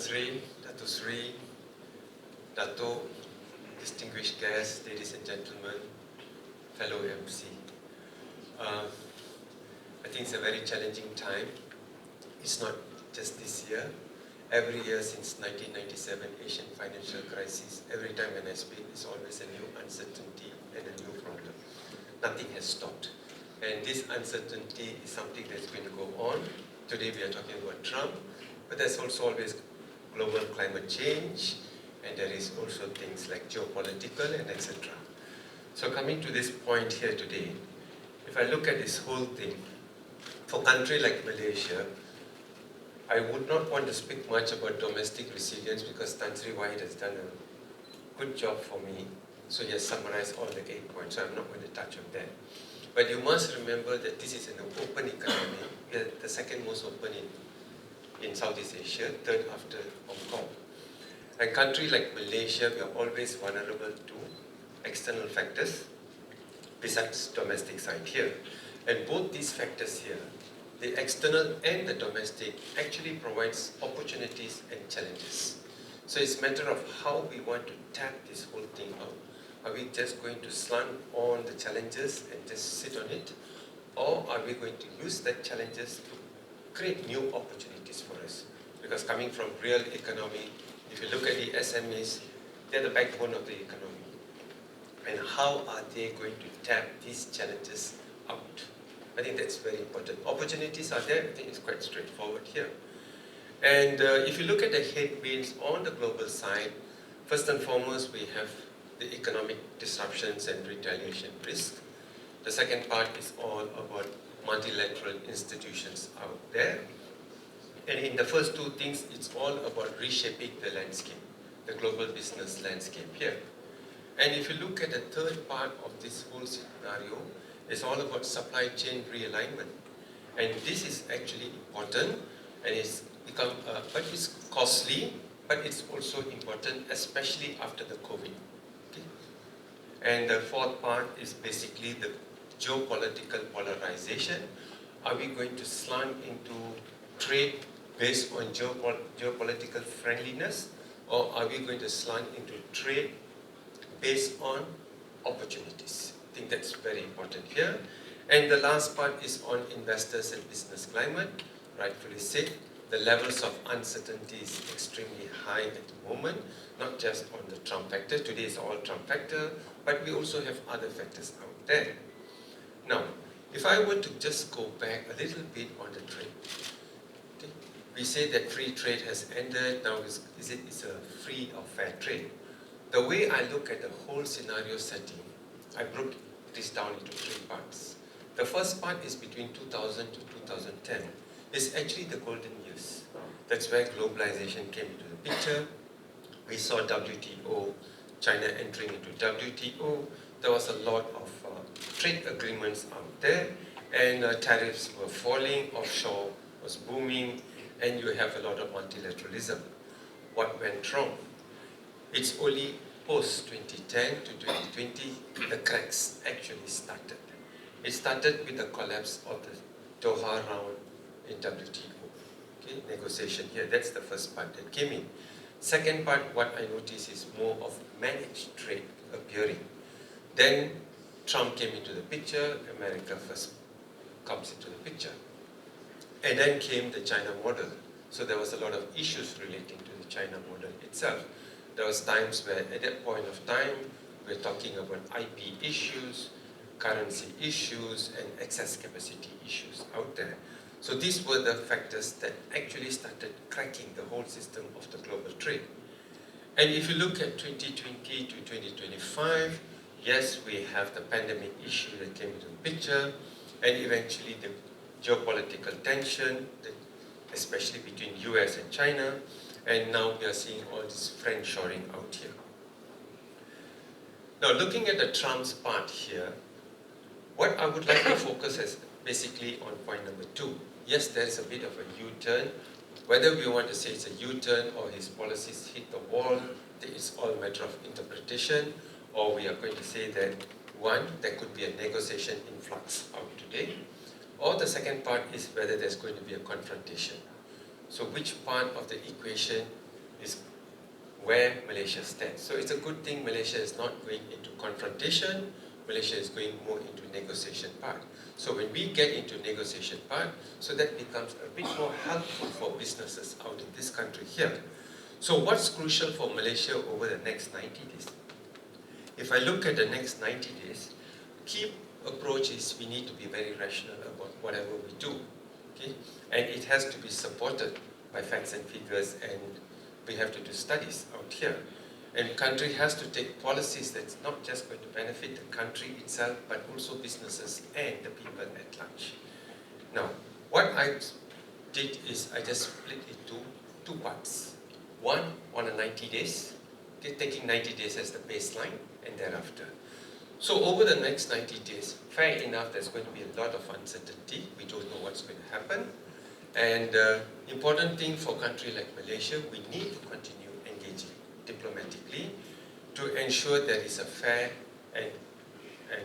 Sri, Dato Sri, Dato, distinguished guests, ladies and gentlemen, fellow MC. I think it's a very challenging time. It's not just this year. Every year since 1997 Asian financial crisis, every time when I speak, it's always a new uncertainty and a new problem. Nothing has stopped. And this uncertainty is something that's going to go on. Today we are talking about Trump, but there's also always global climate change, and there is also things like geopolitical and etc. So coming to this point here today, if I look at this whole thing, for a country like Malaysia, I would not want to speak much about domestic resilience because Tan Sri Wahid has done a good job for me. So he has summarized all the 8 points, so I'm not going to touch on that. But you must remember that this is an open economy. We are the second most open in Southeast Asia, third after Hong Kong. A country like Malaysia, we are always vulnerable to external factors besides domestic side here. And both these factors here, the external and the domestic, actually provides opportunities and challenges. So it's a matter of how we want to tap this whole thing out. Are we just going to slant on the challenges and just sit on it? Or are we going to use that challenges to create new opportunities for us? Because coming from real economy, if you look at the SMEs, they're the backbone of the economy. And how are they going to tap these challenges out? I think that's very important. Opportunities are there, I think it's quite straightforward here. And if you look at the headwinds on the global side, first and foremost, we have the economic disruptions and retaliation risk. The second part is all about multilateral institutions out there. And in the first two things, it's all about reshaping the landscape, the global business landscape here. And if you look at the third part of this whole scenario, it's all about supply chain realignment. And this is actually important, and it's become, but it's costly, but it's also important, especially after the COVID. Okay? And the fourth part is basically the geopolitical polarization. Are we going to slant into trade based on geopolitical friendliness, or are we going to slant into trade based on opportunities? I think that's very important here. And the last part is on investors and business climate. Rightfully said, the levels of uncertainty is extremely high at the moment, not just on the Trump factor. Today is all Trump factor, but we also have other factors out there. Now, if I were to just go back a little bit on the trade, okay? We say that free trade has ended, now it's a free or fair trade. The way I look at the whole scenario setting, I broke this down into 3 parts. The first part is between 2000 to 2010. It's actually the golden years. That's where globalization came into the picture. We saw WTO, China entering into WTO. There was a lot of trade agreements out there, and tariffs were falling, offshore was booming, and you have a lot of multilateralism. What went wrong? It's only post-2010 to 2020, the cracks actually started. It started with the collapse of the Doha round in WTO, okay, negotiation here. That's the first part that came in. Second part, what I noticed is more of managed trade appearing. Then Trump came into the picture, America first comes into the picture. And then came the China model. So there was a lot of issues relating to the China model itself. There was times where at that point of time, we're talking about IP issues, currency issues, and excess capacity issues out there. So these were the factors that actually started cracking the whole system of the global trade. And if you look at 2020 to 2025, yes, we have the pandemic issue that came into the picture, and eventually the geopolitical tension, especially between US and China, and now we are seeing all this friendshoring out here. Now, looking at the Trump's part here, what I would like to focus is basically on point number 2. Yes, there is a bit of a U-turn. Whether we want to say it's a U-turn or his policies hit the wall, it's all a matter of interpretation, or we are going to say that, one, there could be a negotiation in flux out today, or the second part is whether there's going to be a confrontation. So which part of the equation is where Malaysia stands. So it's a good thing Malaysia is not going into confrontation, Malaysia is going more into negotiation part. So when we get into negotiation part, so that becomes a bit more helpful for businesses out in this country here. So what's crucial for Malaysia over the next 90 days? If I look at the next 90 days, key approach is we need to be very rational about whatever we do. Okay? And it has to be supported by facts and figures, and we have to do studies out here. And country has to take policies that's not just going to benefit the country itself, but also businesses and the people at large. Now, what I did is I just split it into two parts. One on a 90 days, okay, taking 90 days as the baseline, and thereafter. So over the next 90 days, fair enough, there's going to be a lot of uncertainty. We don't know what's going to happen. And important thing for a country like Malaysia, we need to continue engaging diplomatically to ensure there is a fair and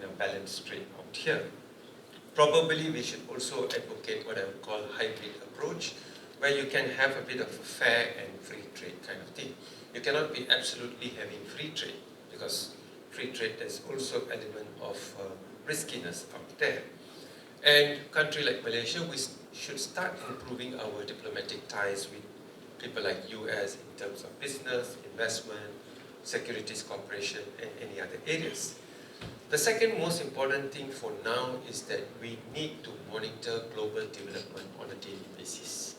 a balanced trade out here. Probably we should also advocate what I would call hybrid approach, where you can have a bit of a fair and free trade kind of thing. You cannot be absolutely having free trade, because free trade there's also element of riskiness out there. And country like Malaysia, we should start improving our diplomatic ties with people like US in terms of business, investment, securities cooperation, and any other areas. The second most important thing for now is that we need to monitor global development on a daily basis.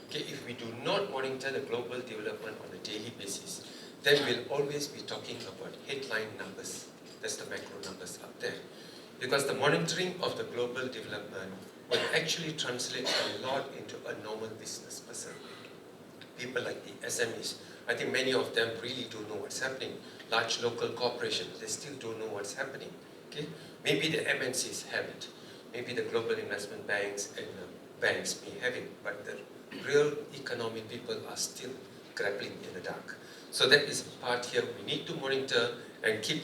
Okay, if we do not monitor the global development on a daily basis, then we'll always be talking about headline numbers. That's the macro numbers up there. Because the monitoring of the global development will actually translate a lot into a normal business person. People like the SMEs, I think many of them really don't know what's happening. Large local corporations, they still don't know what's happening. Okay? Maybe the MNCs have it. Maybe the global investment banks and banks may have it, but the real economic people are still grappling in the dark. So that is a part here we need to monitor and keep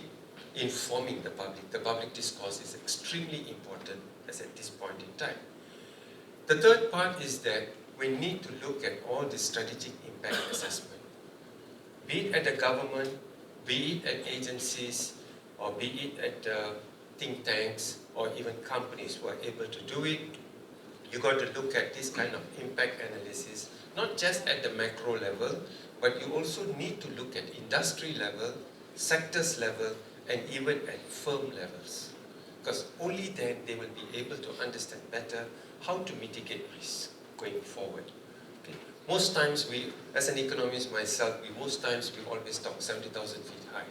informing the public. The public discourse is extremely important as at this point in time. The third part is that we need to look at all the strategic impact assessment. Be it at the government, be it at agencies, or be it at think tanks, or even companies who are able to do it. You got to look at this kind of impact analysis, not just at the macro level, but you also need to look at industry level, sectors level, and even at firm levels. Because only then they will be able to understand better how to mitigate risk going forward. Okay. Most times we, as an economist myself, most times we always talk 70,000 feet high,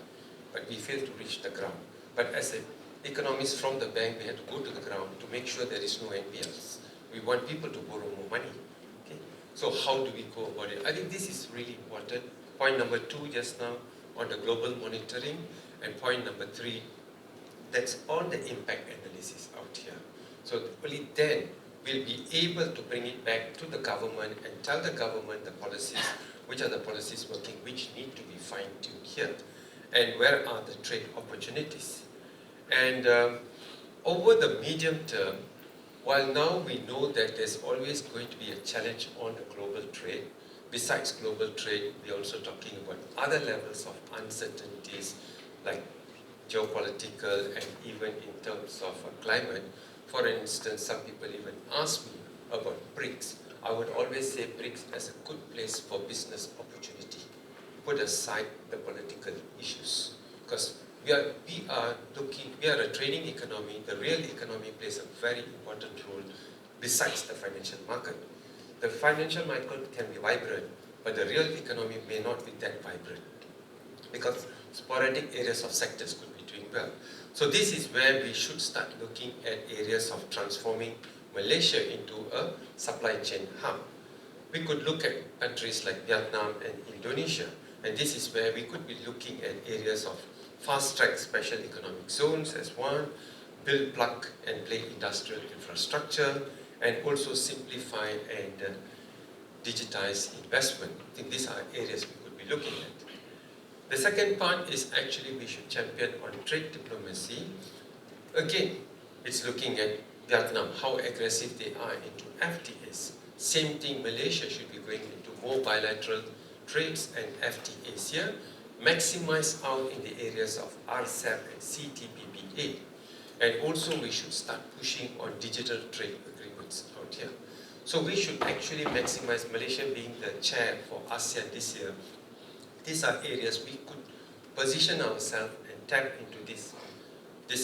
but we fail to reach the ground. But as an economist from the bank, we have to go to the ground to make sure there is no NPLs. We want people to borrow more money. Okay. So how do we go about it? I think this is really important. Point number 2 just now on the global monitoring, and point number 3, that's on the impact analysis out here. So only then we'll be able to bring it back to the government and tell the government the policies, which are the policies working, which need to be fine-tuned here, and where are the trade opportunities. And over the medium term, while now we know that there's always going to be a challenge on the global trade, besides global trade, we're also talking about other levels of uncertainties like geopolitical and even in terms of climate. For instance, some people even ask me about BRICS. I would always say BRICS as a good place for business opportunity. Put aside the political issues. Because we are a trading economy. The real economy plays a very important role besides the financial market. The financial market can be vibrant, but the real economy may not be that vibrant, because sporadic areas of sectors could be doing well. So this is where we should start looking at areas of transforming Malaysia into a supply chain hub. We could look at countries like Vietnam and Indonesia, and this is where we could be looking at areas of fast-track special economic zones as one, build plug and play industrial infrastructure, and also simplify and digitize investment. I think these are areas we could be looking at. The second part is actually we should champion on trade diplomacy. Again, it's looking at Vietnam, how aggressive they are into FTAs. Same thing, Malaysia should be going into more bilateral trades and FTAs here, maximize out in the areas of RCEP and CTPPA. And also we should start pushing on digital trade agreements out here. So we should actually maximize, Malaysia being the chair for ASEAN this year. These are areas we could position ourselves and tap into this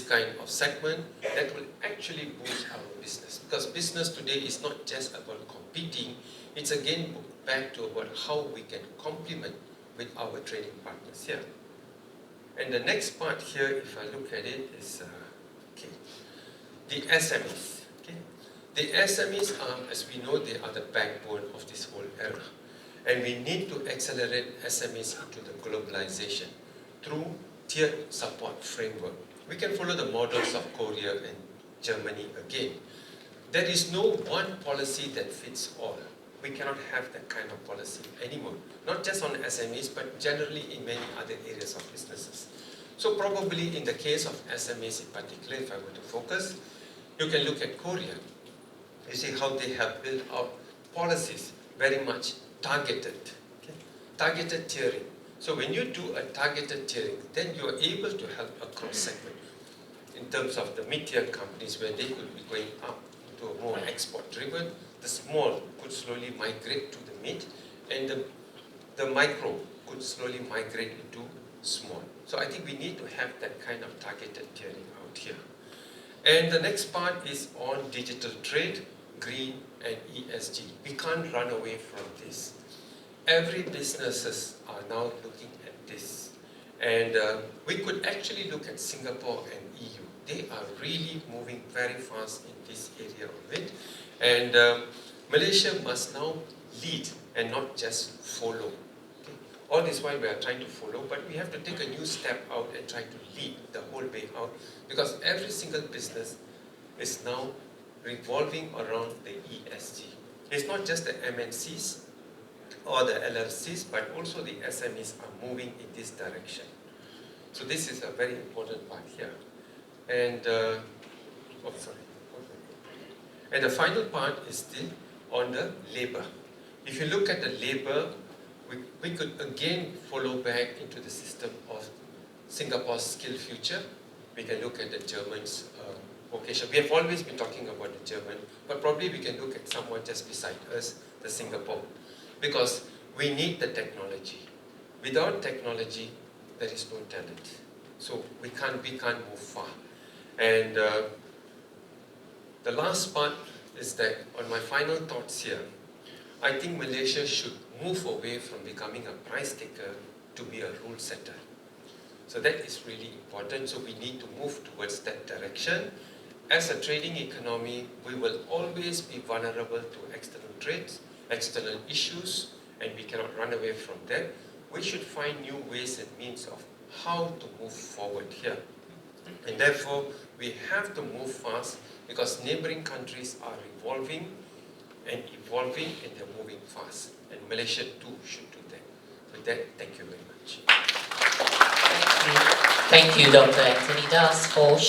kind of segment that will actually boost our business. Because business today is not just about competing, it's again back to about how we can complement with our trading partners here. And the next part here, if I look at it, is the SMEs. Okay? The SMEs are, as we know, they are the backbone of this whole era. And we need to accelerate SMEs into the globalization through tiered support framework. We can follow the models of Korea and Germany again. There is no one policy that fits all. We cannot have that kind of policy anymore. Not just on SMEs, but generally in many other areas of businesses. So probably in the case of SMEs in particular, if I were to focus, you can look at Korea. You see how they have built out policies very much targeted. Okay? Targeted tiering. So when you do a targeted tiering, then you are able to help across segment in terms of the mid-tier companies where they could be going up to a more export-driven. The small could slowly migrate to the mid, and the micro could slowly migrate into small. So I think we need to have that kind of targeted tiering out here. And the next part is on digital trade, green and ESG. We can't run away from this. Every businesses are now looking at this. And we could actually look at Singapore and EU. They are really moving very fast in this area of it. And Malaysia must now lead and not just follow. Okay? All this while we are trying to follow, but we have to take a new step out and try to lead the whole way out, because every single business is now revolving around the ESG. It's not just the MNCs or the LLCs, but also the SMEs are moving in this direction. So this is a very important part here. And, and the final part is still on the labor. If you look at the labor, we could again follow back into the system of Singapore's skill future. We can look at the Germans' vocation. We have always been talking about the German, but probably we can look at someone just beside us, the Singapore. Because we need the technology. Without technology, there is no talent. So we can't move far. And the last part is that, on my final thoughts here, I think Malaysia should move away from becoming a price taker to be a rule setter. So that is really important. So we need to move towards that direction. As a trading economy, we will always be vulnerable to external trades, external issues, and we cannot run away from that. We should find new ways and means of how to move forward here. And therefore, we have to move fast, because neighboring countries are evolving, and they're moving fast. And Malaysia too should do that. With that, thank you very much. Thank you, Dr. Anthony Das, for sharing.